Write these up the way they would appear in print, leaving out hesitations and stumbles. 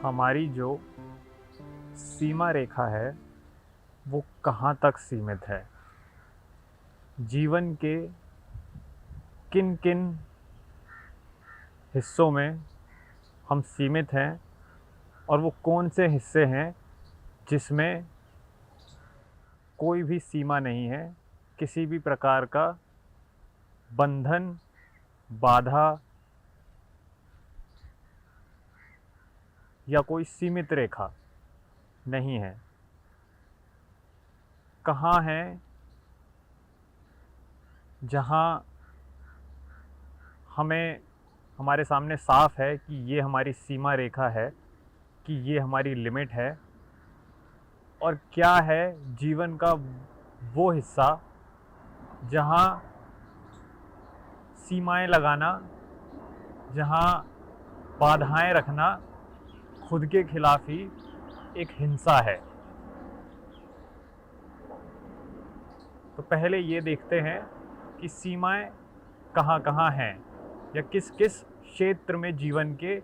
हमारी जो सीमा रेखा है वो कहाँ तक सीमित है। जीवन के किन किन हिस्सों में हम सीमित हैं और वो कौन से हिस्से हैं जिसमें कोई भी सीमा नहीं है, किसी भी प्रकार का बंधन, बाधा या कोई सीमित रेखा नहीं है। कहाँ है जहाँ हमें हमारे सामने साफ है कि ये हमारी सीमा रेखा है, कि ये हमारी लिमिट है, और क्या है जीवन का वो हिस्सा जहाँ सीमाएं लगाना, जहाँ बाधाएं रखना खुद के खिलाफ ही एक हिंसा है। तो पहले ये देखते हैं कि सीमाएं कहाँ कहाँ हैं या किस किस क्षेत्र में जीवन के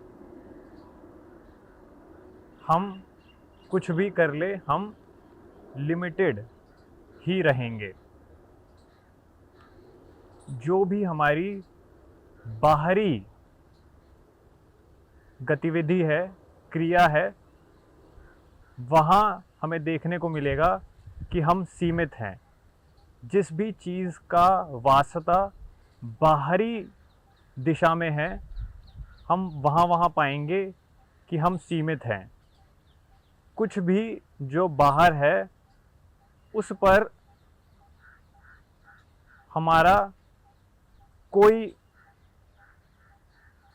हम कुछ भी कर ले हम लिमिटेड ही रहेंगे। जो भी हमारी बाहरी गतिविधि है, क्रिया है, वहाँ हमें देखने को मिलेगा कि हम सीमित हैं। जिस भी चीज़ का वास्ता बाहरी दिशा में है, हम वहाँ पाएंगे कि हम सीमित हैं। कुछ भी जो बाहर है उस पर हमारा कोई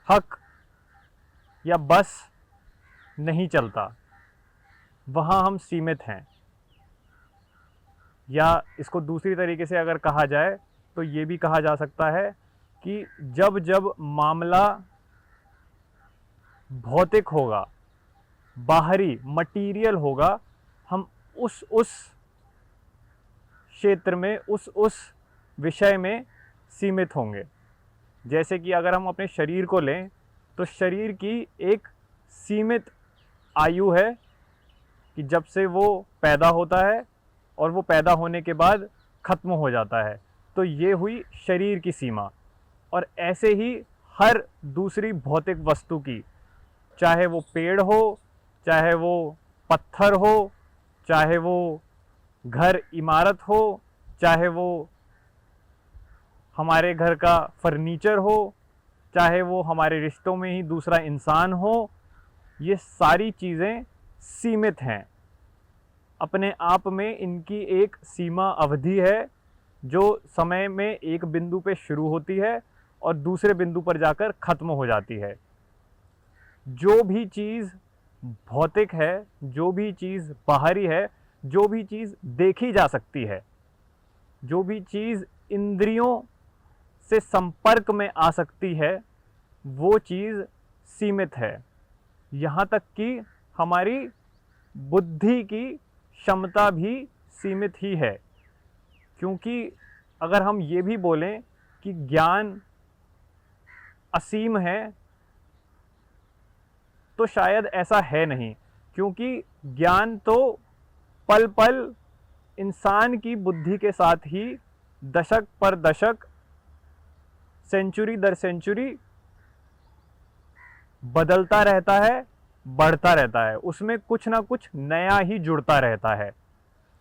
हक या बस नहीं चलता, वहाँ हम सीमित हैं। या इसको दूसरी तरीके से अगर कहा जाए तो ये भी कहा जा सकता है कि जब जब मामला भौतिक होगा, बाहरी मटीरियल होगा, हम उस क्षेत्र में उस विषय में सीमित होंगे। जैसे कि अगर हम अपने शरीर को लें तो शरीर की एक सीमित आयु है कि जब से वो पैदा होता है और वो पैदा होने के बाद ख़त्म हो जाता है। तो ये हुई शरीर की सीमा। और ऐसे ही हर दूसरी भौतिक वस्तु की, चाहे वो पेड़ हो, चाहे वो पत्थर हो, चाहे वो घर इमारत हो, चाहे वो हमारे घर का फर्नीचर हो, चाहे वो हमारे रिश्तों में ही दूसरा इंसान हो, ये सारी चीज़ें सीमित हैं। अपने आप में इनकी एक सीमा अवधि है जो समय में एक बिंदु पे शुरू होती है और दूसरे बिंदु पर जाकर ख़त्म हो जाती है। जो भी चीज़ भौतिक है, जो भी चीज़ बाहरी है, जो भी चीज़ देखी जा सकती है, जो भी चीज़ इंद्रियों से संपर्क में आ सकती है, वो चीज़ सीमित है। यहाँ तक कि हमारी बुद्धि की क्षमता भी सीमित ही है। क्योंकि अगर हम ये भी बोलें कि ज्ञान असीम है तो शायद ऐसा है नहीं, क्योंकि ज्ञान तो पल पल इंसान की बुद्धि के साथ ही दशक पर दशक, सेंचुरी दर सेंचुरी बदलता रहता है, बढ़ता रहता है, उसमें कुछ ना कुछ नया ही जुड़ता रहता है।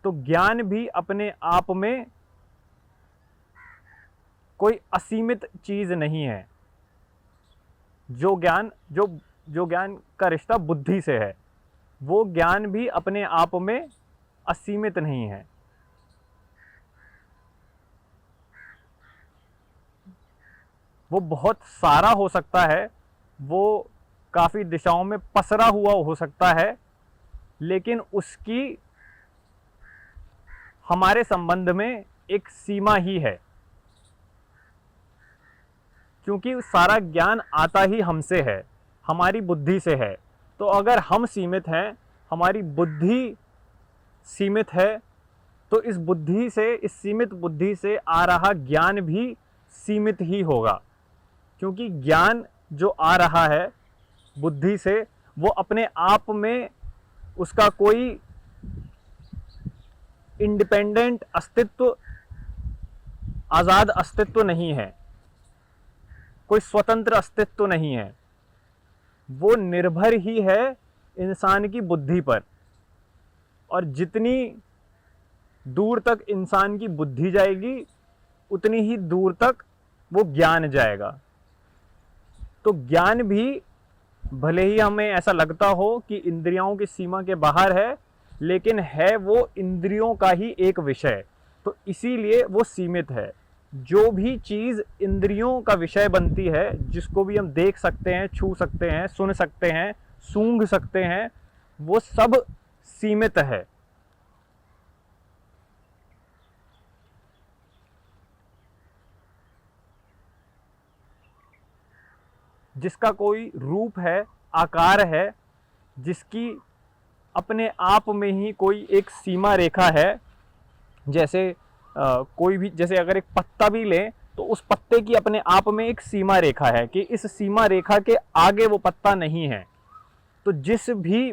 तो ज्ञान भी अपने आप में कोई असीमित चीज़ नहीं है। जो ज्ञान का रिश्ता बुद्धि से है, वो ज्ञान भी अपने आप में असीमित नहीं है। वो बहुत सारा हो सकता है, वो काफ़ी दिशाओं में पसरा हुआ हो सकता है, लेकिन उसकी हमारे संबंध में एक सीमा ही है। क्योंकि सारा ज्ञान आता ही हमसे है, हमारी बुद्धि से है। तो अगर हम सीमित हैं, हमारी बुद्धि सीमित है, तो इस सीमित बुद्धि से आ रहा ज्ञान भी सीमित ही होगा। क्योंकि ज्ञान जो आ रहा है बुद्धि से, वो अपने आप में उसका कोई इंडिपेंडेंट अस्तित्व, आज़ाद अस्तित्व नहीं है, कोई स्वतंत्र अस्तित्व नहीं है। वो निर्भर ही है इंसान की बुद्धि पर, और जितनी दूर तक इंसान की बुद्धि जाएगी उतनी ही दूर तक वो ज्ञान जाएगा। तो ज्ञान भी भले ही हमें ऐसा लगता हो कि इंद्रियों की सीमा के बाहर है, लेकिन है वो इंद्रियों का ही एक विषय, तो इसीलिए वो सीमित है। जो भी चीज़ इंद्रियों का विषय बनती है, जिसको भी हम देख सकते हैं, छू सकते हैं, सुन सकते हैं, सूंघ सकते हैं, वो सब सीमित है। जिसका कोई रूप है, आकार है, जिसकी अपने आप में ही कोई एक सीमा रेखा है। जैसे कोई भी, जैसे अगर एक पत्ता भी लें तो उस पत्ते की अपने आप में एक सीमा रेखा है कि इस सीमा रेखा के आगे वो पत्ता नहीं है। तो जिस भी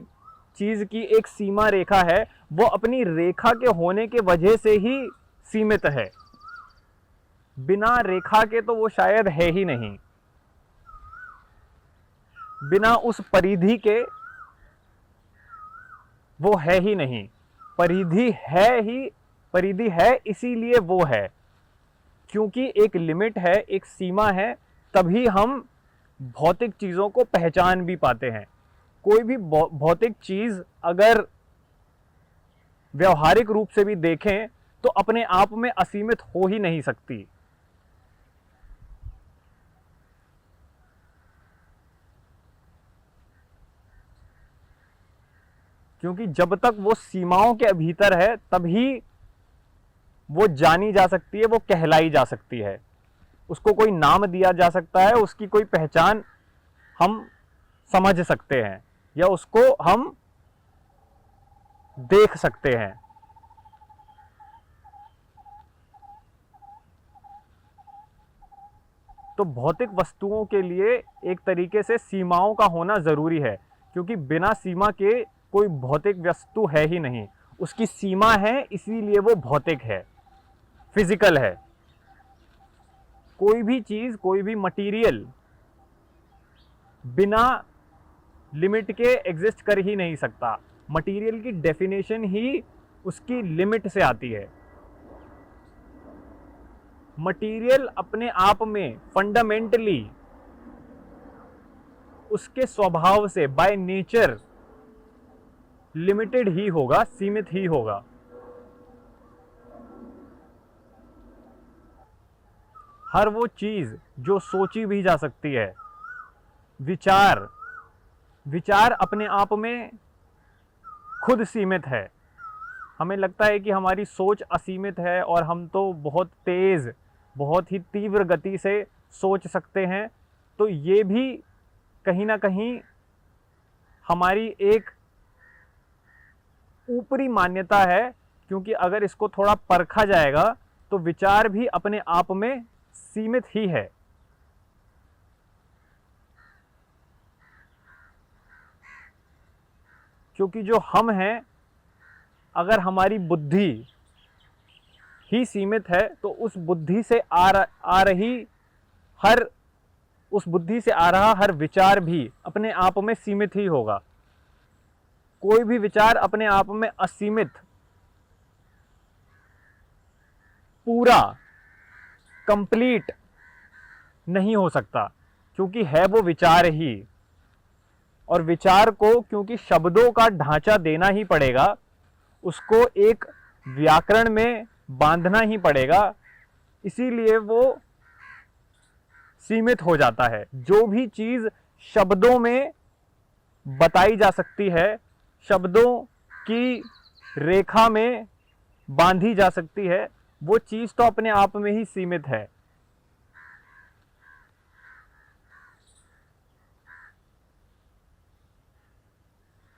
चीज़ की एक सीमा रेखा है, वो अपनी रेखा के होने के वजह से ही सीमित है। बिना रेखा के तो वो शायद है ही नहीं, बिना उस परिधि के वो है ही नहीं। परिधि है ही, परिधि है इसीलिए वो है, क्योंकि एक लिमिट है, एक सीमा है, तभी हम भौतिक चीज़ों को पहचान भी पाते हैं। कोई भी भौतिक चीज़ अगर व्यवहारिक रूप से भी देखें तो अपने आप में असीमित हो ही नहीं सकती। क्योंकि जब तक वो सीमाओं के भीतर है तभी वो जानी जा सकती है, वो कहलाई जा सकती है, उसको कोई नाम दिया जा सकता है, उसकी कोई पहचान हम समझ सकते हैं या उसको हम देख सकते हैं। तो भौतिक वस्तुओं के लिए एक तरीके से सीमाओं का होना ज़रूरी है, क्योंकि बिना सीमा के कोई भौतिक वस्तु है ही नहीं। उसकी सीमा है इसीलिए वो भौतिक है, फिजिकल है। कोई भी चीज़, कोई भी मटेरियल बिना लिमिट के एग्जिस्ट कर ही नहीं सकता। मटेरियल की डेफिनेशन ही उसकी लिमिट से आती है। मटेरियल अपने आप में फंडामेंटली उसके स्वभाव से बाय नेचर लिमिटेड ही होगा, सीमित ही होगा। हर वो चीज़ जो सोची भी जा सकती है, विचार, विचार अपने आप में खुद सीमित है। हमें लगता है कि हमारी सोच असीमित है और हम तो बहुत तेज़, बहुत ही तीव्र गति से सोच सकते हैं। तो ये भी कहीं ना कहीं हमारी एक ऊपरी मान्यता है, क्योंकि अगर इसको थोड़ा परखा जाएगा तो विचार भी अपने आप में सीमित ही है। क्योंकि जो हम हैं, अगर हमारी बुद्धि ही सीमित है तो उस बुद्धि से उस बुद्धि से आ रहा हर विचार भी अपने आप में सीमित ही होगा। कोई भी विचार अपने आप में असीमित, पूरा, कंप्लीट नहीं हो सकता, क्योंकि है वो विचार ही। और विचार को क्योंकि शब्दों का ढांचा देना ही पड़ेगा, उसको एक व्याकरण में बांधना ही पड़ेगा, इसीलिए वो सीमित हो जाता है। जो भी चीज़ शब्दों में बताई जा सकती है, शब्दों की रेखा में बांधी जा सकती है, वो चीज़ तो अपने आप में ही सीमित है।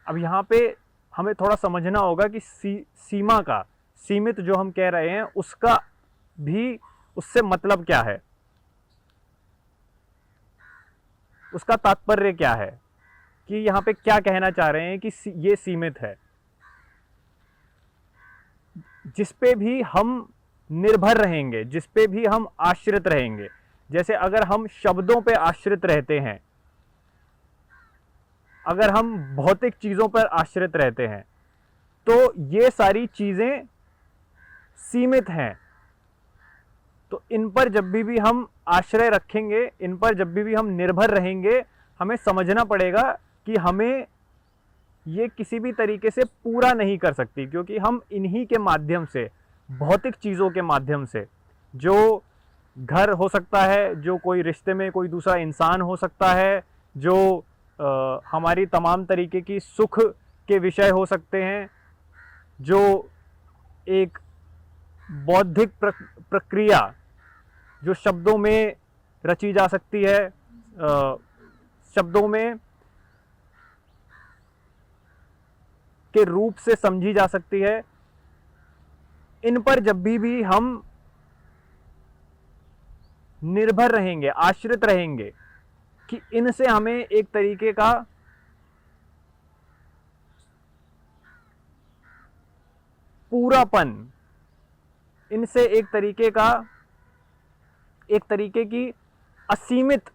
अब यहाँ पे हमें थोड़ा समझना होगा कि सीमा का, सीमित जो हम कह रहे हैं, उसका भी, उससे मतलब क्या है, उसका तात्पर्य क्या है। कि यहाँ पे क्या कहना चाह रहे हैं कि ये सीमित है। जिस पे भी हम निर्भर रहेंगे, जिस पे भी हम आश्रित रहेंगे, जैसे अगर हम शब्दों पे आश्रित रहते हैं, अगर हम भौतिक चीज़ों पर आश्रित रहते हैं, तो ये सारी चीज़ें सीमित हैं। तो इन पर जब भी हम आश्रय रखेंगे, इन पर जब भी हम निर्भर रहेंगे, हमें समझना पड़ेगा कि हमें ये किसी भी तरीके से पूरा नहीं कर सकती, क्योंकि हम इन्हीं के माध्यम से, भौतिक चीज़ों के माध्यम से, जो घर हो सकता है, जो कोई रिश्ते में कोई दूसरा इंसान हो सकता है, जो हमारी तमाम तरीके की सुख के विषय हो सकते हैं, जो एक बौद्धिक प्रक्रिया जो शब्दों में रची जा सकती है, शब्दों में के रूप से समझी जा सकती है, इन पर जब भी हम निर्भर रहेंगे, आश्रित रहेंगे कि इनसे हमें एक तरीके का पूरापन, इनसे एक तरीके की असीमित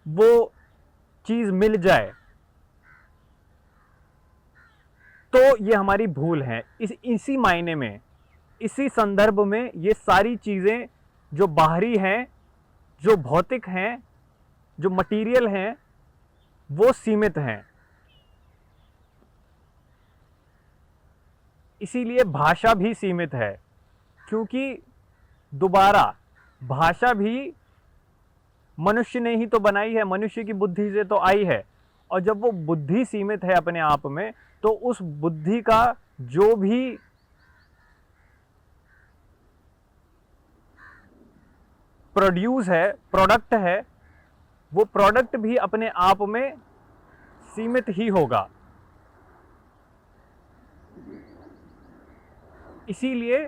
वो चीज मिल जाए, तो ये हमारी भूल है। इसी मायने में, इसी संदर्भ में ये सारी चीजें जो बाहरी हैं, जो भौतिक हैं, जो मटीरियल हैं, वो सीमित हैं। इसीलिए भाषा भी सीमित है, क्योंकि दोबारा भाषा भी मनुष्य ने ही तो बनाई है, मनुष्य की बुद्धि से तो आई है। और जब वो बुद्धि सीमित है अपने आप में, तो उस बुद्धि का जो भी प्रोड्यूस है, प्रोडक्ट है, वो प्रोडक्ट भी अपने आप में सीमित ही होगा। इसीलिए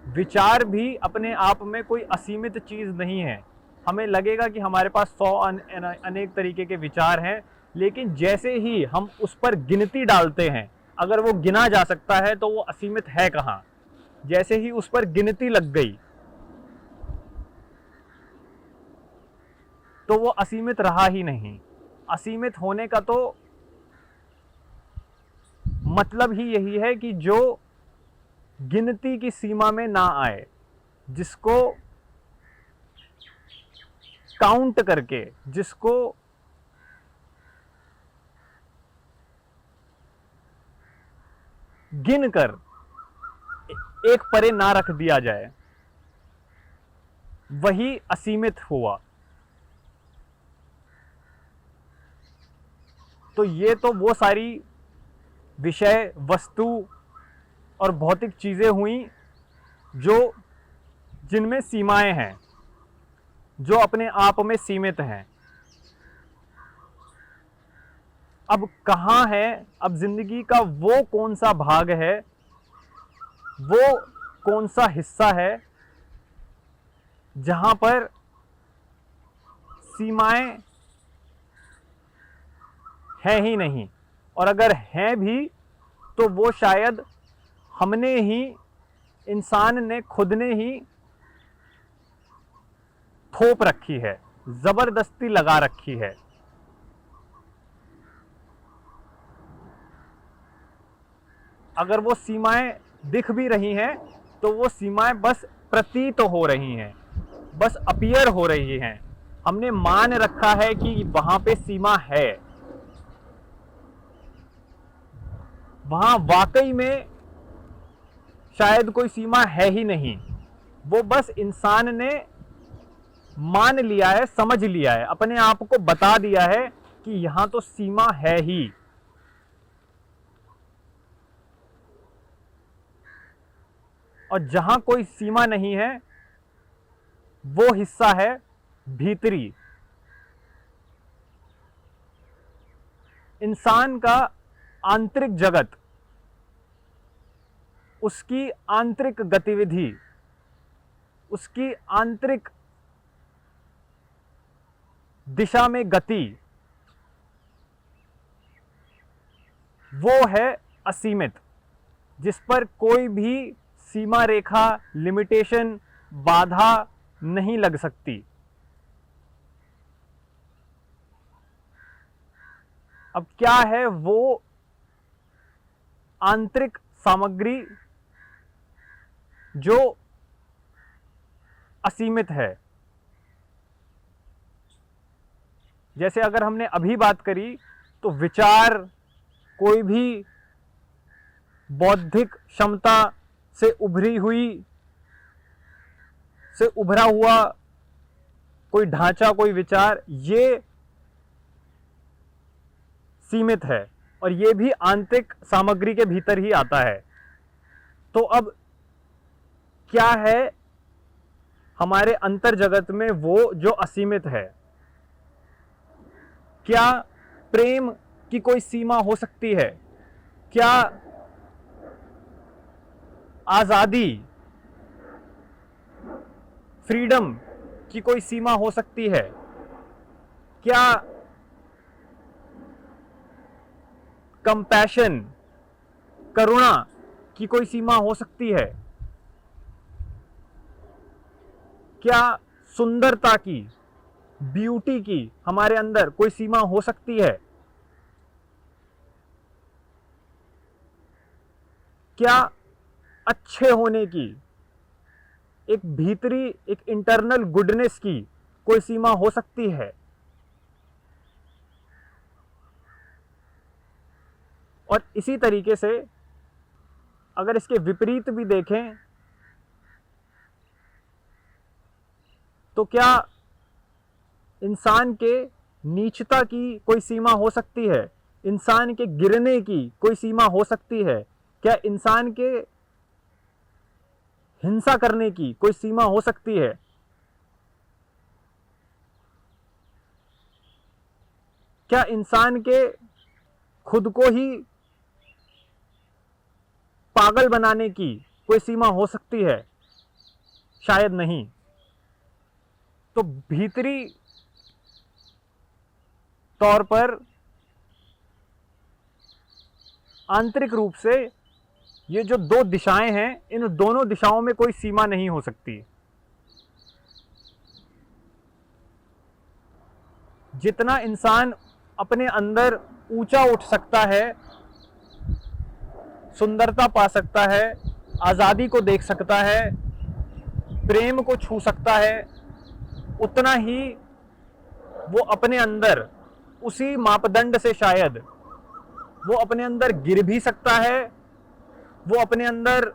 विचार भी अपने आप में कोई असीमित चीज नहीं है। हमें लगेगा कि हमारे पास 100 अनेक तरीके के विचार हैं, लेकिन जैसे ही हम उस पर गिनती डालते हैं, अगर वो गिना जा सकता है तो वो असीमित है कहाँ। जैसे ही उस पर गिनती लग गई तो वो असीमित रहा ही नहीं। असीमित होने का तो मतलब ही यही है कि जो गिनती की सीमा में ना आए, जिसको काउंट करके, जिसको गिन कर एक परे ना रख दिया जाए, वही असीमित हुआ। तो ये तो वो सारी विषय, वस्तु और भौतिक चीजें हुई जो जिनमें सीमाएं हैं, जो अपने आप में सीमित हैं। अब कहाँ है, अब जिंदगी का वो कौन सा भाग है, वो कौन सा हिस्सा है जहां पर सीमाएं हैं ही नहीं, और अगर हैं भी तो वो शायद हमने ही, इंसान ने खुद ने ही थोप रखी है, जबरदस्ती लगा रखी है। अगर वो सीमाएं दिख भी रही हैं तो वो सीमाएं बस प्रतीत हो रही हैं, बस अपीयर हो रही हैं। हमने मान रखा है कि वहां पे सीमा है, वहां वाकई में शायद कोई सीमा है ही नहीं। वो बस इंसान ने मान लिया है, समझ लिया है, अपने आप को बता दिया है कि यहां तो सीमा है ही। और जहां कोई सीमा नहीं है, वो हिस्सा है भीतरी। इंसान का आंतरिक जगत, उसकी आंतरिक गतिविधि, उसकी आंतरिक दिशा में गति, वो है असीमित, जिस पर कोई भी सीमा रेखा, लिमिटेशन, बाधा नहीं लग सकती। अब क्या है वो आंतरिक सामग्री जो असीमित है? जैसे अगर हमने अभी बात करी तो विचार, कोई भी बौद्धिक क्षमता से उभरा हुआ कोई ढांचा, कोई विचार, ये सीमित है और ये भी आंतरिक सामग्री के भीतर ही आता है। तो अब क्या है हमारे अंतर जगत में वो जो असीमित है? क्या प्रेम की कोई सीमा हो सकती है? क्या आजादी, फ्रीडम की कोई सीमा हो सकती है? क्या कंपैशन, करुणा की कोई सीमा हो सकती है? क्या सुंदरता की, ब्यूटी की हमारे अंदर कोई सीमा हो सकती है? क्या अच्छे होने की, एक भीतरी, एक इंटरनल गुडनेस की कोई सीमा हो सकती है? और इसी तरीके से अगर इसके विपरीत भी देखें तो क्या इंसान के नीचता की कोई सीमा हो सकती है? इंसान के गिरने की कोई सीमा हो सकती है? क्या इंसान के हिंसा करने की कोई सीमा हो सकती है? क्या इंसान के खुद को ही पागल बनाने की कोई सीमा हो सकती है? शायद नहीं। तो भीतरी तौर पर, आंतरिक रूप से, ये जो दो दिशाएं हैं, इन दोनों दिशाओं में कोई सीमा नहीं हो सकती। जितना इंसान अपने अंदर ऊंचा उठ सकता है, सुंदरता पा सकता है, आजादी को देख सकता है, प्रेम को छू सकता है, उतना ही वो अपने अंदर उसी मापदंड से शायद वो अपने अंदर गिर भी सकता है, वो अपने अंदर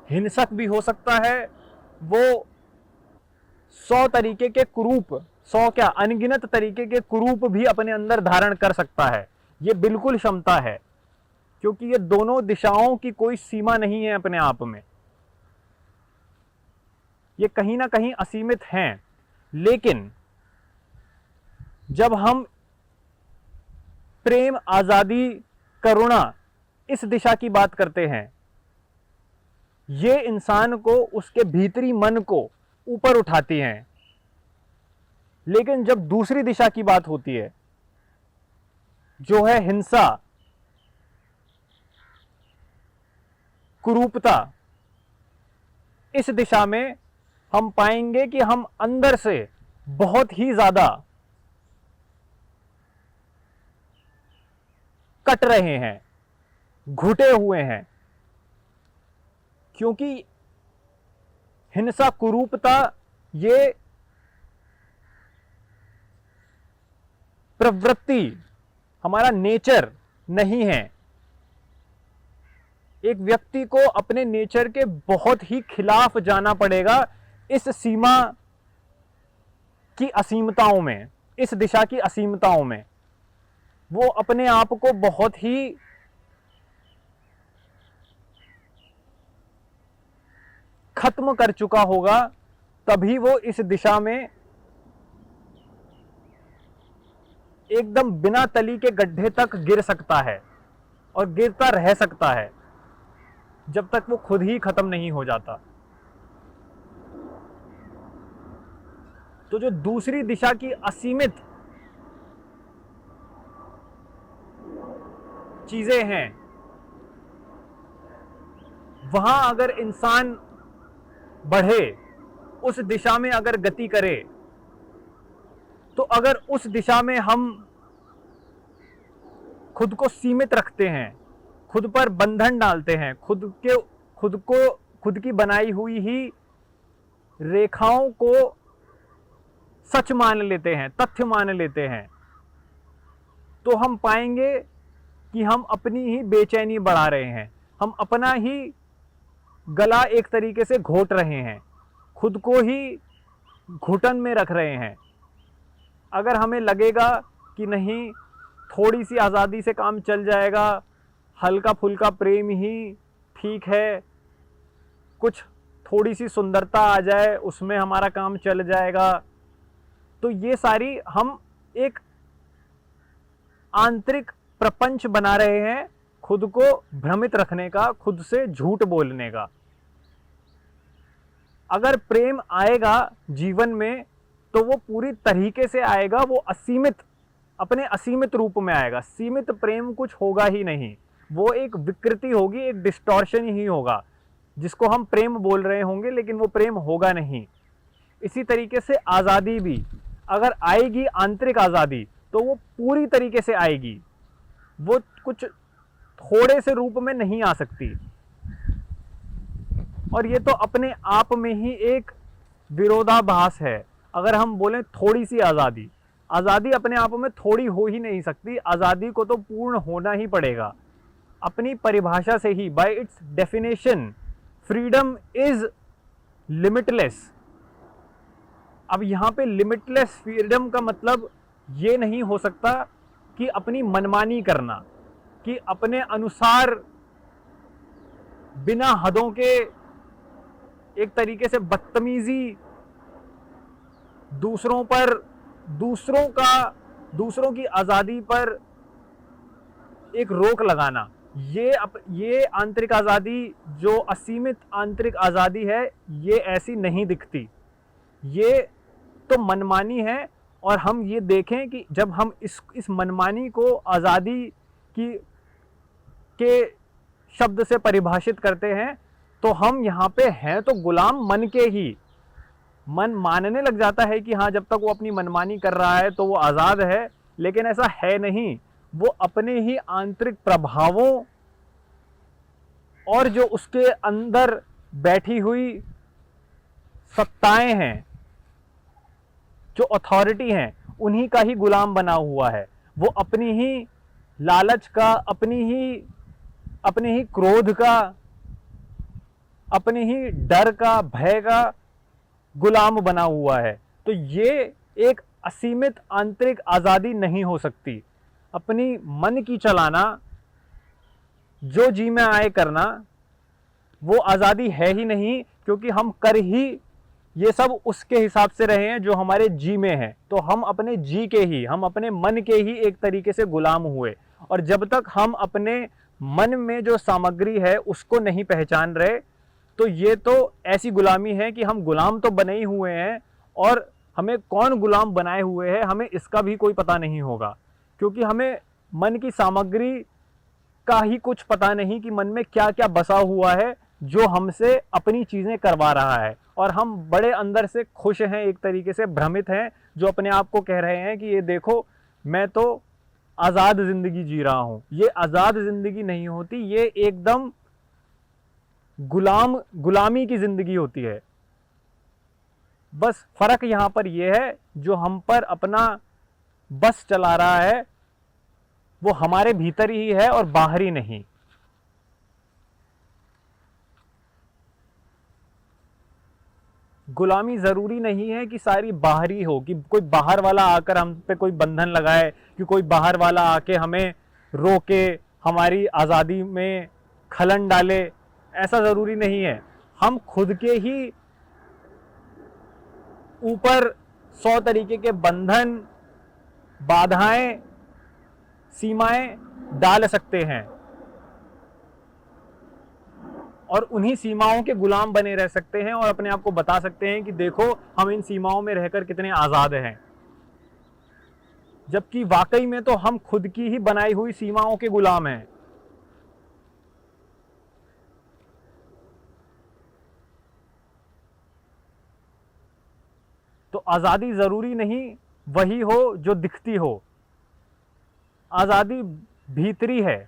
हिंसक भी हो सकता है, वो 100 तरीके के कुरूप, 100 क्या अनगिनत तरीके के कुरूप भी अपने अंदर धारण कर सकता है। ये बिल्कुल क्षमता है, क्योंकि ये दोनों दिशाओं की कोई सीमा नहीं है अपने आप में। ये कहीं ना कहीं असीमित हैं। लेकिन जब हम प्रेम, आजादी, करुणा, इस दिशा की बात करते हैं, ये इंसान को, उसके भीतरी मन को ऊपर उठाती हैं। लेकिन जब दूसरी दिशा की बात होती है, जो है हिंसा, कुरूपता, इस दिशा में हम पाएंगे कि हम अंदर से बहुत ही ज्यादा कट रहे हैं, घुटे हुए हैं, क्योंकि हिंसा, कुरूपता, ये प्रवृत्ति हमारा नेचर नहीं है। एक व्यक्ति को अपने नेचर के बहुत ही खिलाफ जाना पड़ेगा इस सीमा की असीमताओं में, इस दिशा की असीमताओं में। वो अपने आप को बहुत ही खत्म कर चुका होगा, तभी वो इस दिशा में एकदम बिना तली के गड्ढे तक गिर सकता है और गिरता रह सकता है, जब तक वो खुद ही खत्म नहीं हो जाता। तो जो दूसरी दिशा की असीमित चीजें हैं, वहां अगर इंसान बढ़े, उस दिशा में अगर गति करे, तो अगर उस दिशा में हम खुद को सीमित रखते हैं, खुद पर बंधन डालते हैं, खुद की बनाई हुई ही रेखाओं को सच मान लेते हैं, तथ्य मान लेते हैं, तो हम पाएंगे कि हम अपनी ही बेचैनी बढ़ा रहे हैं, हम अपना ही गला एक तरीके से घोट रहे हैं, खुद को ही घुटन में रख रहे हैं। अगर हमें लगेगा कि नहीं, थोड़ी सी आज़ादी से काम चल जाएगा, हल्का फुल्का प्रेम ही ठीक है, कुछ थोड़ी सी सुंदरता आ जाए उसमें हमारा काम चल जाएगा, तो ये सारी हम एक आंतरिक प्रपंच बना रहे हैं, खुद को भ्रमित रखने का, खुद से झूठ बोलने का। अगर प्रेम आएगा जीवन में तो वो पूरी तरीके से आएगा, वो असीमित, अपने असीमित रूप में आएगा। सीमित प्रेम कुछ होगा ही नहीं, वो एक विकृति होगी, एक डिस्टॉर्शन ही होगा, जिसको हम प्रेम बोल रहे होंगे लेकिन वो प्रेम होगा नहीं। इसी तरीके से आज़ादी भी अगर आएगी, आंतरिक आज़ादी, तो वो पूरी तरीके से आएगी, वो कुछ थोड़े से रूप में नहीं आ सकती। और ये तो अपने आप में ही एक विरोधाभास है। अगर हम बोलें थोड़ी सी आज़ादी, आज़ादी अपने आप में थोड़ी हो ही नहीं सकती, आज़ादी को तो पूर्ण होना ही पड़ेगा। अपनी परिभाषा से ही, by its definition, freedom is limitless. अब यहाँ पे लिमिटलेस फ्रीडम का मतलब ये नहीं हो सकता कि अपनी मनमानी करना, कि अपने अनुसार बिना हदों के एक तरीके से बदतमीजी, दूसरों की आज़ादी पर एक रोक लगाना, ये आंतरिक आज़ादी, जो असीमित आंतरिक आज़ादी है, ये ऐसी नहीं दिखती, ये तो मनमानी है। और हम ये देखें कि जब हम इस मनमानी को आज़ादी के शब्द से परिभाषित करते हैं, तो हम यहाँ पे हैं तो गुलाम मन के ही। मन मानने लग जाता है कि हाँ, जब तक वो अपनी मनमानी कर रहा है तो वो आज़ाद है, लेकिन ऐसा है नहीं। वो अपने ही आंतरिक प्रभावों और जो उसके अंदर बैठी हुई सत्ताएं हैं, जो अथॉरिटी हैं, उन्हीं का ही गुलाम बना हुआ है। वो अपनी ही लालच का, अपने ही क्रोध का, अपने ही डर का, भय का गुलाम बना हुआ है। तो ये एक असीमित आंतरिक आज़ादी नहीं हो सकती। अपनी मन की चलाना, जो जी में आए करना, वो आज़ादी है ही नहीं, क्योंकि हम कर ही ये सब उसके हिसाब से रहे हैं जो हमारे जी में है। तो हम अपने जी के ही, हम अपने मन के ही एक तरीके से गुलाम हुए। और जब तक हम अपने मन में जो सामग्री है उसको नहीं पहचान रहे, तो ये तो ऐसी गुलामी है कि हम गुलाम तो बने ही हुए हैं, और हमें कौन गुलाम बनाए हुए है हमें इसका भी कोई पता नहीं होगा, क्योंकि हमें मन की सामग्री का ही कुछ पता नहीं कि मन में क्या क्या बसा हुआ है जो हमसे अपनी चीज़ें करवा रहा है। और हम बड़े अंदर से खुश हैं, एक तरीके से भ्रमित हैं, जो अपने आप को कह रहे हैं कि ये देखो, मैं तो आज़ाद ज़िंदगी जी रहा हूँ। ये आज़ाद ज़िंदगी नहीं होती, ये एकदम गुलामी की ज़िंदगी होती है। बस फ़र्क यहाँ पर यह है, जो हम पर अपना बस चला रहा है वो हमारे भीतर ही है और बाहर ही नहीं। गुलामी ज़रूरी नहीं है कि सारी बाहरी हो, कि कोई बाहर वाला आकर हम पे कोई बंधन लगाए, कि कोई बाहर वाला आके हमें रोके, हमारी आज़ादी में खलन डाले। ऐसा ज़रूरी नहीं है। हम खुद के ही ऊपर 100 तरीके के बंधन, बाधाएं, सीमाएं डाल सकते हैं और उन्हीं सीमाओं के गुलाम बने रह सकते हैं, और अपने आप को बता सकते हैं कि देखो, हम इन सीमाओं में रहकर कितने आज़ाद हैं। जबकि वाकई में तो हम खुद की ही बनाई हुई सीमाओं के गुलाम हैं। आज़ादी ज़रूरी नहीं वही हो जो दिखती हो, आज़ादी भीतरी है।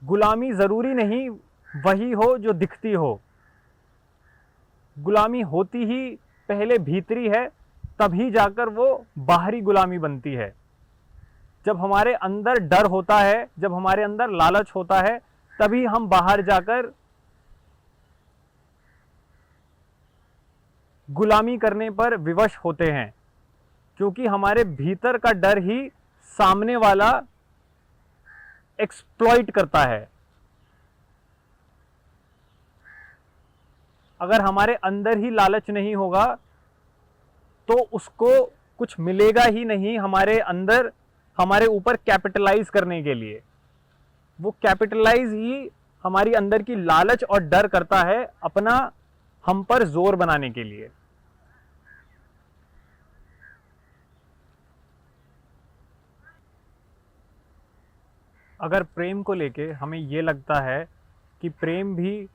गुलामी ज़रूरी नहीं वही हो जो दिखती हो, गुलामी होती ही पहले भीतरी है, तभी जाकर वो बाहरी गुलामी बनती है। जब हमारे अंदर डर होता है, जब हमारे अंदर लालच होता है, तभी हम बाहर जाकर गुलामी करने पर विवश होते हैं, क्योंकि हमारे भीतर का डर ही सामने वाला एक्सप्लॉइट करता है। अगर हमारे अंदर ही लालच नहीं होगा तो उसको कुछ मिलेगा ही नहीं हमारे अंदर, हमारे ऊपर कैपिटलाइज करने के लिए। वो कैपिटलाइज ही हमारी अंदर की लालच और डर करता है अपना हम पर जोर बनाने के लिए। अगर प्रेम को लेके हमें ये लगता है कि प्रेम भी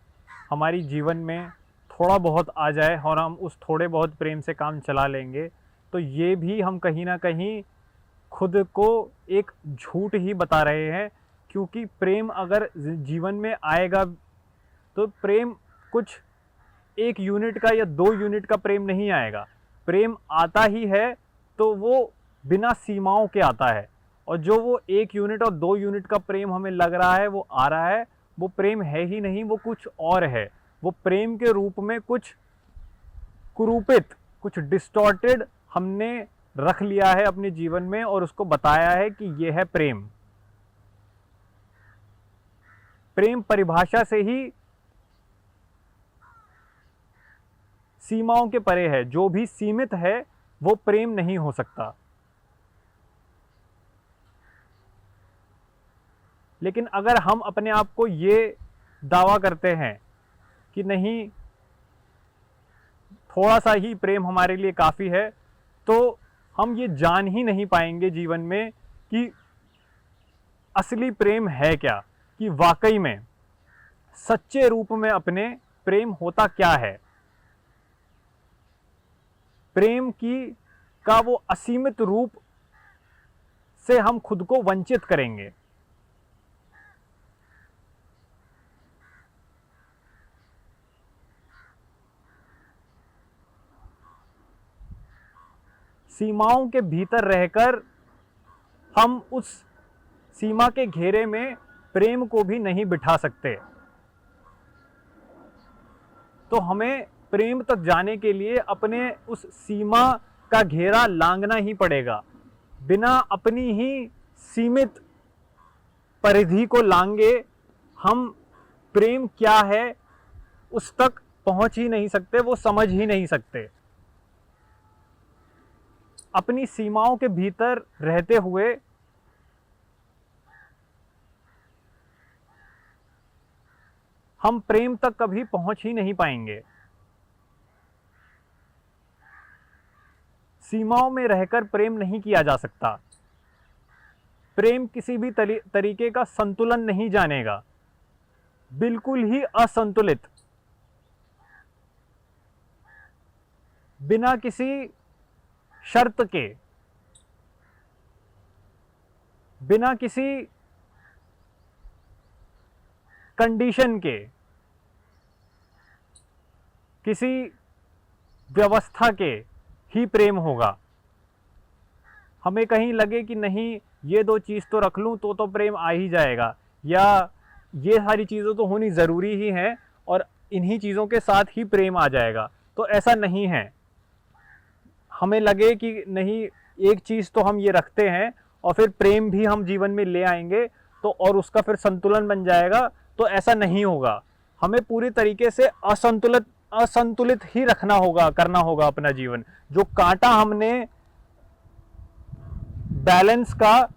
हमारी जीवन में थोड़ा बहुत आ जाए और हम उस थोड़े बहुत प्रेम से काम चला लेंगे, तो ये भी हम कहीं ना कहीं खुद को एक झूठ ही बता रहे हैं। क्योंकि प्रेम अगर जीवन में आएगा तो प्रेम कुछ 1 यूनिट का या 2 यूनिट का प्रेम नहीं आएगा। प्रेम आता ही है तो वो बिना सीमाओं के आता है, और जो वो 1 यूनिट और 2 यूनिट का प्रेम हमें लग रहा है वो आ रहा है, वो प्रेम है ही नहीं, वो कुछ और है। वो प्रेम के रूप में कुछ कुरूपित, कुछ डिस्टॉर्टेड हमने रख लिया है अपने जीवन में और उसको बताया है कि ये है प्रेम। प्रेम परिभाषा से ही सीमाओं के परे है। जो भी सीमित है वो प्रेम नहीं हो सकता। लेकिन अगर हम अपने आप को ये दावा करते हैं कि नहीं, थोड़ा सा ही प्रेम हमारे लिए काफ़ी है, तो हम ये जान ही नहीं पाएंगे जीवन में कि असली प्रेम है क्या, कि वाकई में सच्चे रूप में अपने प्रेम होता क्या है। प्रेम का वो असीमित रूप से हम खुद को वंचित करेंगे। सीमाओं के भीतर रहकर हम उस सीमा के घेरे में प्रेम को भी नहीं बिठा सकते। तो हमें प्रेम तक जाने के लिए अपने उस सीमा का घेरा लांघना ही पड़ेगा। बिना अपनी ही सीमित परिधि को लांघे हम प्रेम क्या है उस तक पहुंच ही नहीं सकते, वो समझ ही नहीं सकते। अपनी सीमाओं के भीतर रहते हुए हम प्रेम तक कभी पहुंच ही नहीं पाएंगे। सीमाओं में रहकर प्रेम नहीं किया जा सकता। प्रेम किसी भी तरीके का संतुलन नहीं जानेगा, बिल्कुल ही असंतुलित, बिना किसी शर्त के, बिना किसी कंडीशन के, किसी व्यवस्था के ही प्रेम होगा। हमें कहीं लगे कि नहीं, ये 2 चीज़ तो रख लूँ तो प्रेम आ ही जाएगा, या ये सारी चीज़ें तो होनी ज़रूरी ही हैं और इन्हीं चीज़ों के साथ ही प्रेम आ जाएगा, तो ऐसा नहीं है। हमें लगे कि नहीं, एक चीज़ तो हम ये रखते हैं और फिर प्रेम भी हम जीवन में ले आएंगे तो और उसका फिर संतुलन बन जाएगा, तो ऐसा नहीं होगा। हमें पूरी तरीके से असंतुलित ही रखना होगा, करना होगा अपना जीवन। जो कांटा हमने बैलेंस का,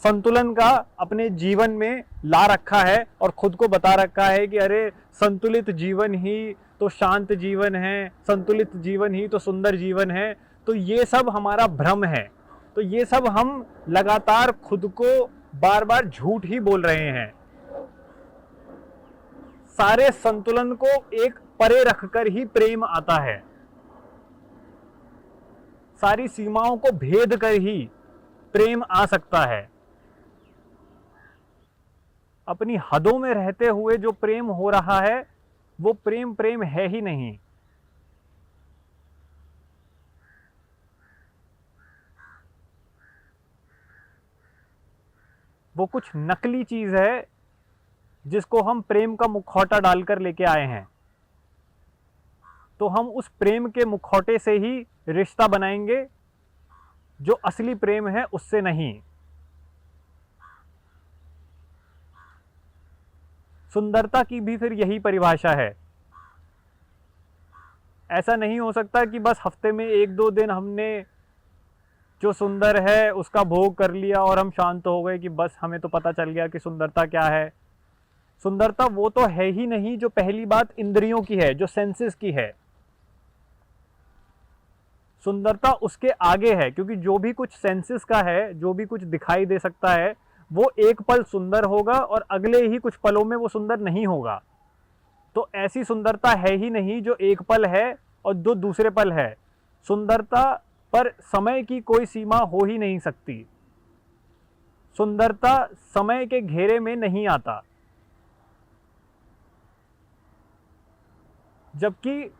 संतुलन का अपने जीवन में ला रखा है और खुद को बता रखा है कि अरे संतुलित जीवन ही तो शांत जीवन है, संतुलित जीवन ही तो सुंदर जीवन है, तो ये सब हमारा भ्रम है। तो ये सब हम लगातार खुद को बार बार झूठ ही बोल रहे हैं। सारे संतुलन को एक परे रखकर ही प्रेम आता है। सारी सीमाओं को भेद कर ही प्रेम आ सकता है। अपनी हदों में रहते हुए जो प्रेम हो रहा है वो प्रेम प्रेम है ही नहीं। वो कुछ नकली चीज है जिसको हम प्रेम का मुखौटा डालकर लेके आए हैं। तो हम उस प्रेम के मुखौटे से ही रिश्ता बनाएंगे, जो असली प्रेम है उससे नहीं। सुंदरता की भी फिर यही परिभाषा है। ऐसा नहीं हो सकता कि बस हफ्ते में 1-2 दिन हमने जो सुंदर है उसका भोग कर लिया और हम शांत हो गए कि बस हमें तो पता चल गया कि सुंदरता क्या है। सुंदरता वो तो है ही नहीं जो पहली बात इंद्रियों की है, जो सेंसेस की है। सुंदरता उसके आगे है, क्योंकि जो भी कुछ सेंसेस का है, जो भी कुछ दिखाई दे सकता है, वो एक पल सुंदर होगा और अगले ही कुछ पलों में वो सुंदर नहीं होगा। तो ऐसी सुंदरता है ही नहीं जो एक पल है और दो दूसरे पल है। सुंदरता पर समय की कोई सीमा हो ही नहीं सकती। सुंदरता समय के घेरे में नहीं आता। जबकि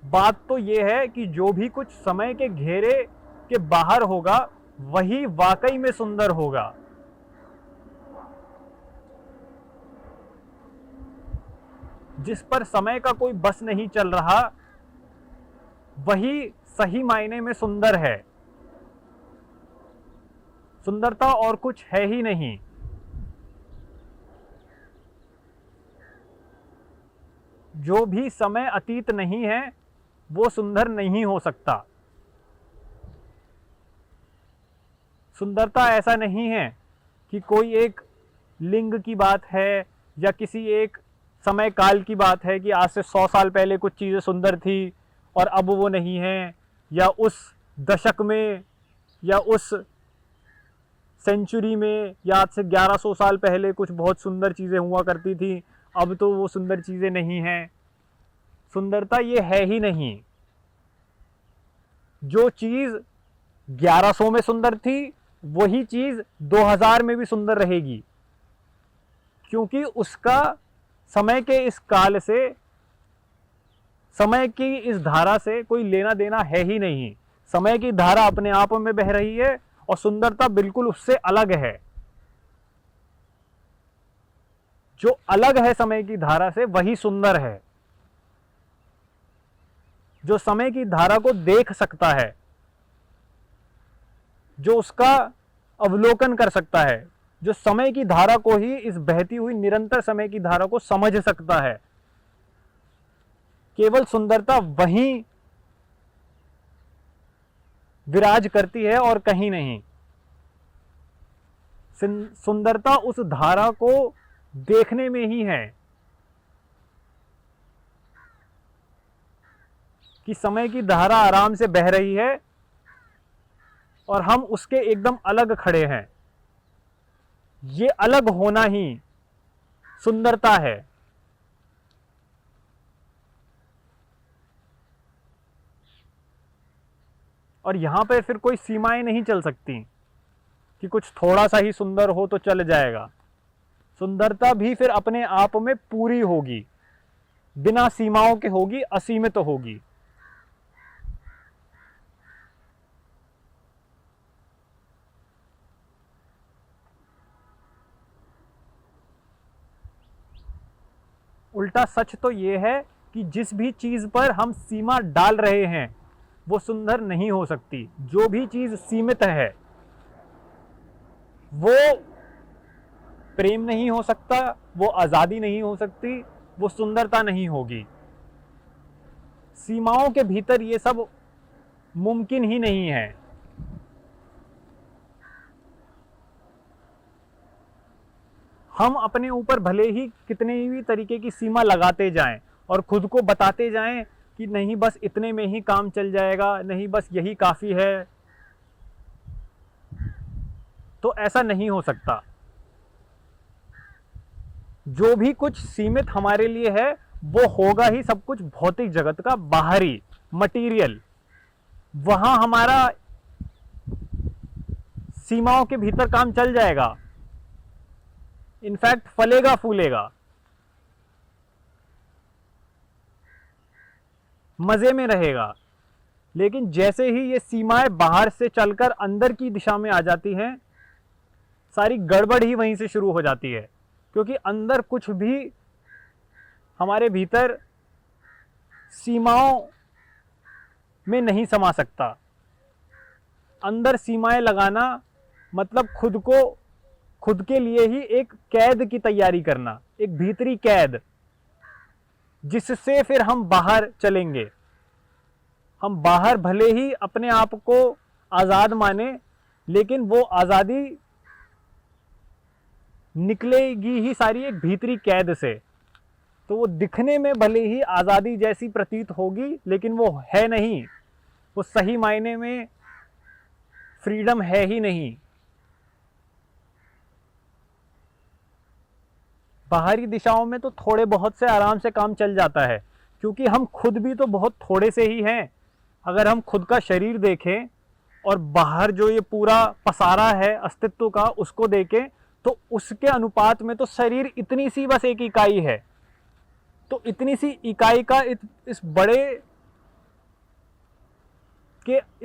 बात तो यह है कि जो भी कुछ समय के घेरे के बाहर होगा वही वाकई में सुंदर होगा। जिस पर समय का कोई बस नहीं चल रहा वही सही मायने में सुंदर है। सुंदरता और कुछ है ही नहीं। जो भी समय अतीत नहीं है वो सुंदर नहीं हो सकता। सुंदरता ऐसा नहीं है कि कोई एक लिंग की बात है या किसी एक समय काल की बात है कि आज से 100 साल पहले कुछ चीज़ें सुंदर थी और अब वो नहीं है, या उस दशक में या उस सेंचुरी में या आज से 1100 साल पहले कुछ बहुत सुंदर चीज़ें हुआ करती थी, अब तो वो सुंदर चीज़ें नहीं हैं। सुंदरता ये है ही नहीं। जो चीज़ 1100 में सुंदर थी वही चीज़ 2000 में भी सुंदर रहेगी, क्योंकि उसका समय के इस काल से, समय की इस धारा से कोई लेना देना है ही नहीं। समय की धारा अपने आप में बह रही है और सुंदरता बिल्कुल उससे अलग है। जो अलग है समय की धारा से वही सुंदर है। जो समय की धारा को देख सकता है, जो उसका अवलोकन कर सकता है, जो समय की धारा को ही, इस बहती हुई निरंतर समय की धारा को समझ सकता है, केवल सुंदरता वहीं विराज करती है और कहीं नहीं। सुंदरता उस धारा को देखने में ही है कि समय की धारा आराम से बह रही है और हम उसके एकदम अलग खड़े हैं। ये अलग होना ही सुंदरता है। और यहां पे फिर कोई सीमाएं नहीं चल सकती कि कुछ थोड़ा सा ही सुंदर हो तो चल जाएगा। सुंदरता भी फिर अपने आप में पूरी होगी, बिना सीमाओं के होगी, असीमित होगी। उल्टा सच तो यह है कि जिस भी चीज पर हम सीमा डाल रहे हैं वो सुंदर नहीं हो सकती। जो भी चीज सीमित है वो प्रेम नहीं हो सकता, वो आजादी नहीं हो सकती, वो सुंदरता नहीं होगी। सीमाओं के भीतर ये सब मुमकिन ही नहीं है। हम अपने ऊपर भले ही कितने भी तरीके की सीमा लगाते जाएं और खुद को बताते जाएं कि नहीं बस इतने में ही काम चल जाएगा, नहीं बस यही काफी है, तो ऐसा नहीं हो सकता। जो भी कुछ सीमित हमारे लिए है वो होगा ही सब कुछ भौतिक जगत का, बाहरी, मटीरियल। वहां हमारा सीमाओं के भीतर काम चल जाएगा, इनफैक्ट फलेगा फूलेगा, मजे में रहेगा। लेकिन जैसे ही ये सीमाएं बाहर से चलकर अंदर की दिशा में आ जाती हैं, सारी गड़बड़ ही वहीं से शुरू हो जाती है, क्योंकि अंदर कुछ भी हमारे भीतर सीमाओं में नहीं समा सकता। अंदर सीमाएं लगाना मतलब खुद के लिए ही एक कैद की तैयारी करना, एक भीतरी कैद, जिससे फिर हम बाहर चलेंगे। हम बाहर भले ही अपने आप को आज़ाद माने, लेकिन वो आज़ादी निकलेगी ही सारी एक भीतरी कैद से। तो वो दिखने में भले ही आज़ादी जैसी प्रतीत होगी, लेकिन वो है नहीं, वो सही मायने में फ्रीडम है ही नहीं। बाहरी दिशाओं में तो थोड़े बहुत से आराम से काम चल जाता है, क्योंकि हम खुद भी तो बहुत थोड़े से ही हैं। अगर हम खुद का शरीर देखें और बाहर जो ये पूरा पसारा है अस्तित्व का उसको देखें, तो उसके अनुपात में तो शरीर इतनी सी बस एक इकाई है। तो इतनी सी इकाई का इस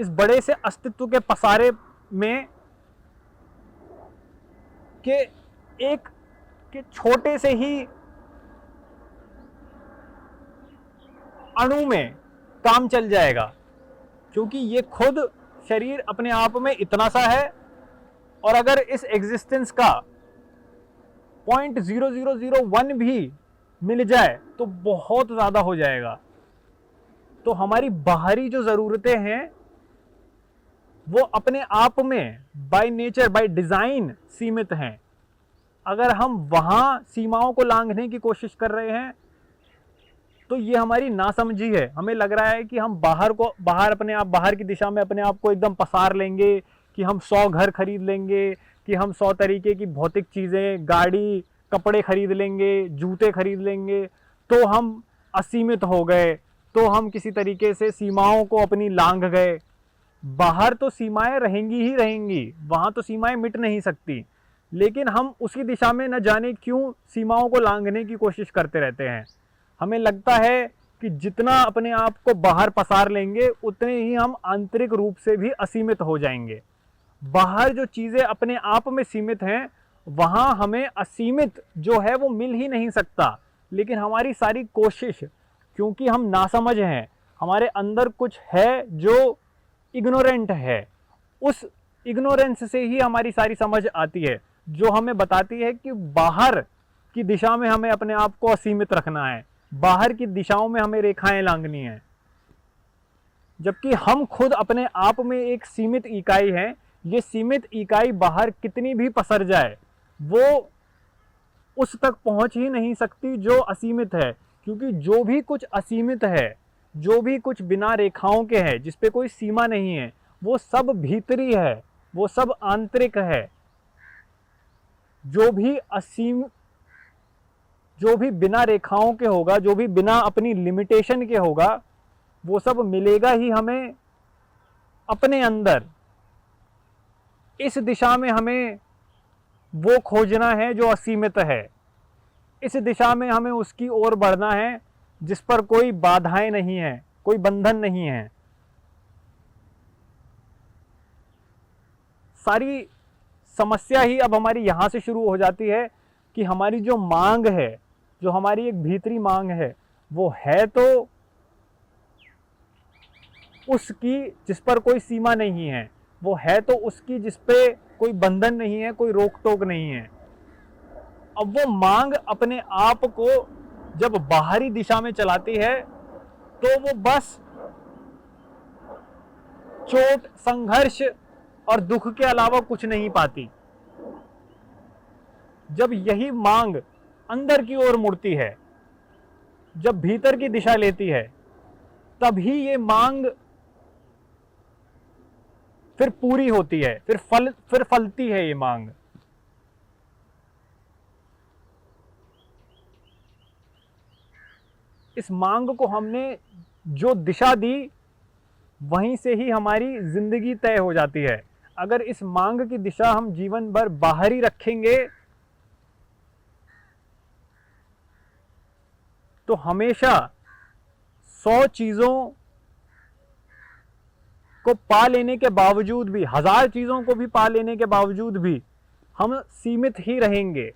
बड़े से अस्तित्व के पसारे में के एक के छोटे से ही अणु में काम चल जाएगा, क्योंकि ये खुद शरीर अपने आप में इतना सा है। और अगर इस एग्जिस्टेंस का 0.0001 भी मिल जाए तो बहुत ज़्यादा हो जाएगा। तो हमारी बाहरी जो ज़रूरतें हैं वो अपने आप में बाय नेचर, बाय डिज़ाइन सीमित हैं। अगर हम वहाँ सीमाओं को लांघने की कोशिश कर रहे हैं तो ये हमारी नासमझी है। हमें लग रहा है कि हम बाहर की दिशा में अपने आप को एकदम पसार लेंगे, कि हम 100 घर खरीद लेंगे, कि हम 100 तरीके की भौतिक चीज़ें, गाड़ी, कपड़े खरीद लेंगे, जूते खरीद लेंगे, तो हम असीमित हो गए, तो हम किसी तरीके से सीमाओं को अपनी लांघ गए। बाहर तो सीमाएं रहेंगी ही रहेंगी, वहाँ तो सीमाएं मिट नहीं सकती, लेकिन हम उसी दिशा में न जाने क्यों सीमाओं को लांघने की कोशिश करते रहते हैं। हमें लगता है कि जितना अपने आप को बाहर पसार लेंगे उतने ही हम आंतरिक रूप से भी असीमित हो जाएंगे। बाहर जो चीज़ें अपने आप में सीमित हैं, वहाँ हमें असीमित जो है वो मिल ही नहीं सकता। लेकिन हमारी सारी कोशिश, क्योंकि हम नासमझ हैं, हमारे अंदर कुछ है जो इग्नोरेंट है, उस इग्नोरेंस से ही हमारी सारी समझ आती है, जो हमें बताती है कि बाहर की दिशा में हमें अपने आप को असीमित रखना है, बाहर की दिशाओं में हमें रेखाएं लांघनी है। जबकि हम खुद अपने आप में एक सीमित इकाई हैं। ये सीमित इकाई बाहर कितनी भी पसर जाए, वो उस तक पहुंच ही नहीं सकती जो असीमित है, क्योंकि जो भी कुछ असीमित है, जो भी कुछ बिना रेखाओं के है, जिस पे कोई सीमा नहीं है, वो सब भीतरी है, वो सब आंतरिक है। जो भी बिना रेखाओं के होगा, जो भी बिना अपनी लिमिटेशन के होगा, वो सब मिलेगा ही हमें अपने अंदर। इस दिशा में हमें वो खोजना है जो असीमित है, इस दिशा में हमें उसकी ओर बढ़ना है जिस पर कोई बाधाएं नहीं है, कोई बंधन नहीं है। सारी समस्या ही अब हमारी यहाँ से शुरू हो जाती है कि हमारी जो मांग है, जो हमारी एक भीतरी मांग है, वो है तो उसकी जिस पर कोई सीमा नहीं है, वो है तो उसकी जिस पे कोई बंधन नहीं है, कोई रोक टोक नहीं है। अब वो मांग अपने आप को जब बाहरी दिशा में चलाती है तो वो बस चोट, संघर्ष और दुख के अलावा कुछ नहीं पाती। जब यही मांग अंदर की ओर मुड़ती है, जब भीतर की दिशा लेती है, तभी ये मांग फिर पूरी होती है, फिर फलती है ये मांग। इस मांग को हमने जो दिशा दी, वहीं से ही हमारी ज़िंदगी तय हो जाती है। अगर इस मांग की दिशा हम जीवन भर बाहर ही रखेंगे तो हमेशा 100 चीज़ों को पा लेने के बावजूद भी, 1000 चीज़ों को भी पा लेने के बावजूद भी हम सीमित ही रहेंगे।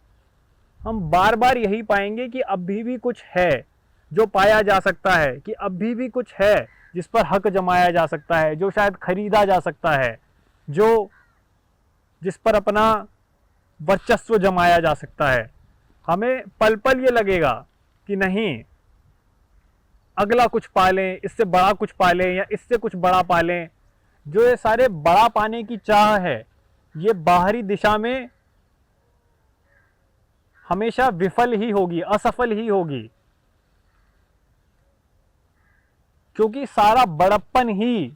हम बार बार यही पाएंगे कि अभी भी कुछ है जो पाया जा सकता है, कि अभी भी कुछ है जिस पर हक जमाया जा सकता है, जो शायद खरीदा जा सकता है, जो जिस पर अपना वर्चस्व जमाया जा सकता है। हमें पल पल ये लगेगा कि नहीं, अगला कुछ पालें, इससे बड़ा कुछ पालें या इससे कुछ बड़ा पालें। जो ये सारे बड़ा पाने की चाह है, ये बाहरी दिशा में हमेशा विफल ही होगी, असफल ही होगी, क्योंकि सारा बड़प्पन ही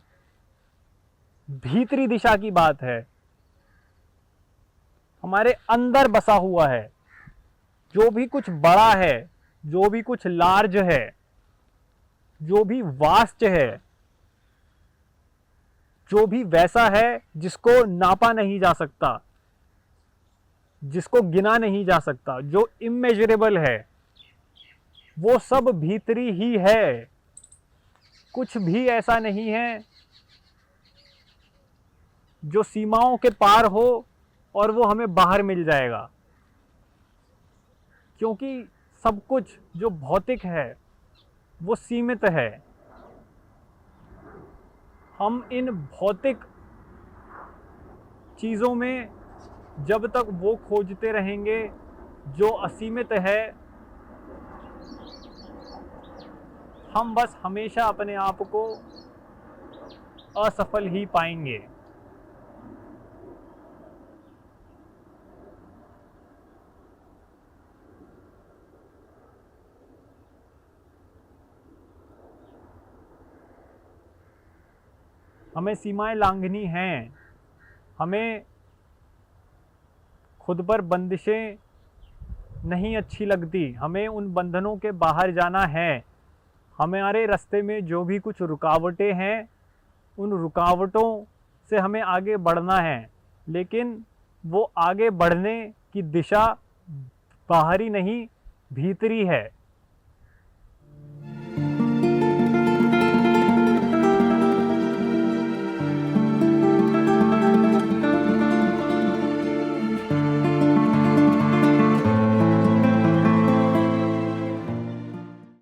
भीतरी दिशा की बात है, हमारे अंदर बसा हुआ है। जो भी कुछ बड़ा है, जो भी कुछ लार्ज है, जो भी वास्ट है, जो भी वैसा है जिसको नापा नहीं जा सकता, जिसको गिना नहीं जा सकता, जो इमेजरेबल है, वो सब भीतरी ही है। कुछ भी ऐसा नहीं है जो सीमाओं के पार हो और वो हमें बाहर मिल जाएगा, क्योंकि सब कुछ जो भौतिक है वो सीमित है। हम इन भौतिक चीज़ों में जब तक वो खोजते रहेंगे जो असीमित है, हम बस हमेशा अपने आप को असफल ही पाएंगे। हमें सीमाएं लांघनी हैं, हमें खुद पर बंदिशें नहीं अच्छी लगती, हमें उन बंधनों के बाहर जाना है। हमारे रास्ते में जो भी कुछ रुकावटें हैं, उन रुकावटों से हमें आगे बढ़ना है, लेकिन वो आगे बढ़ने की दिशा बाहरी नहीं, भीतरी है।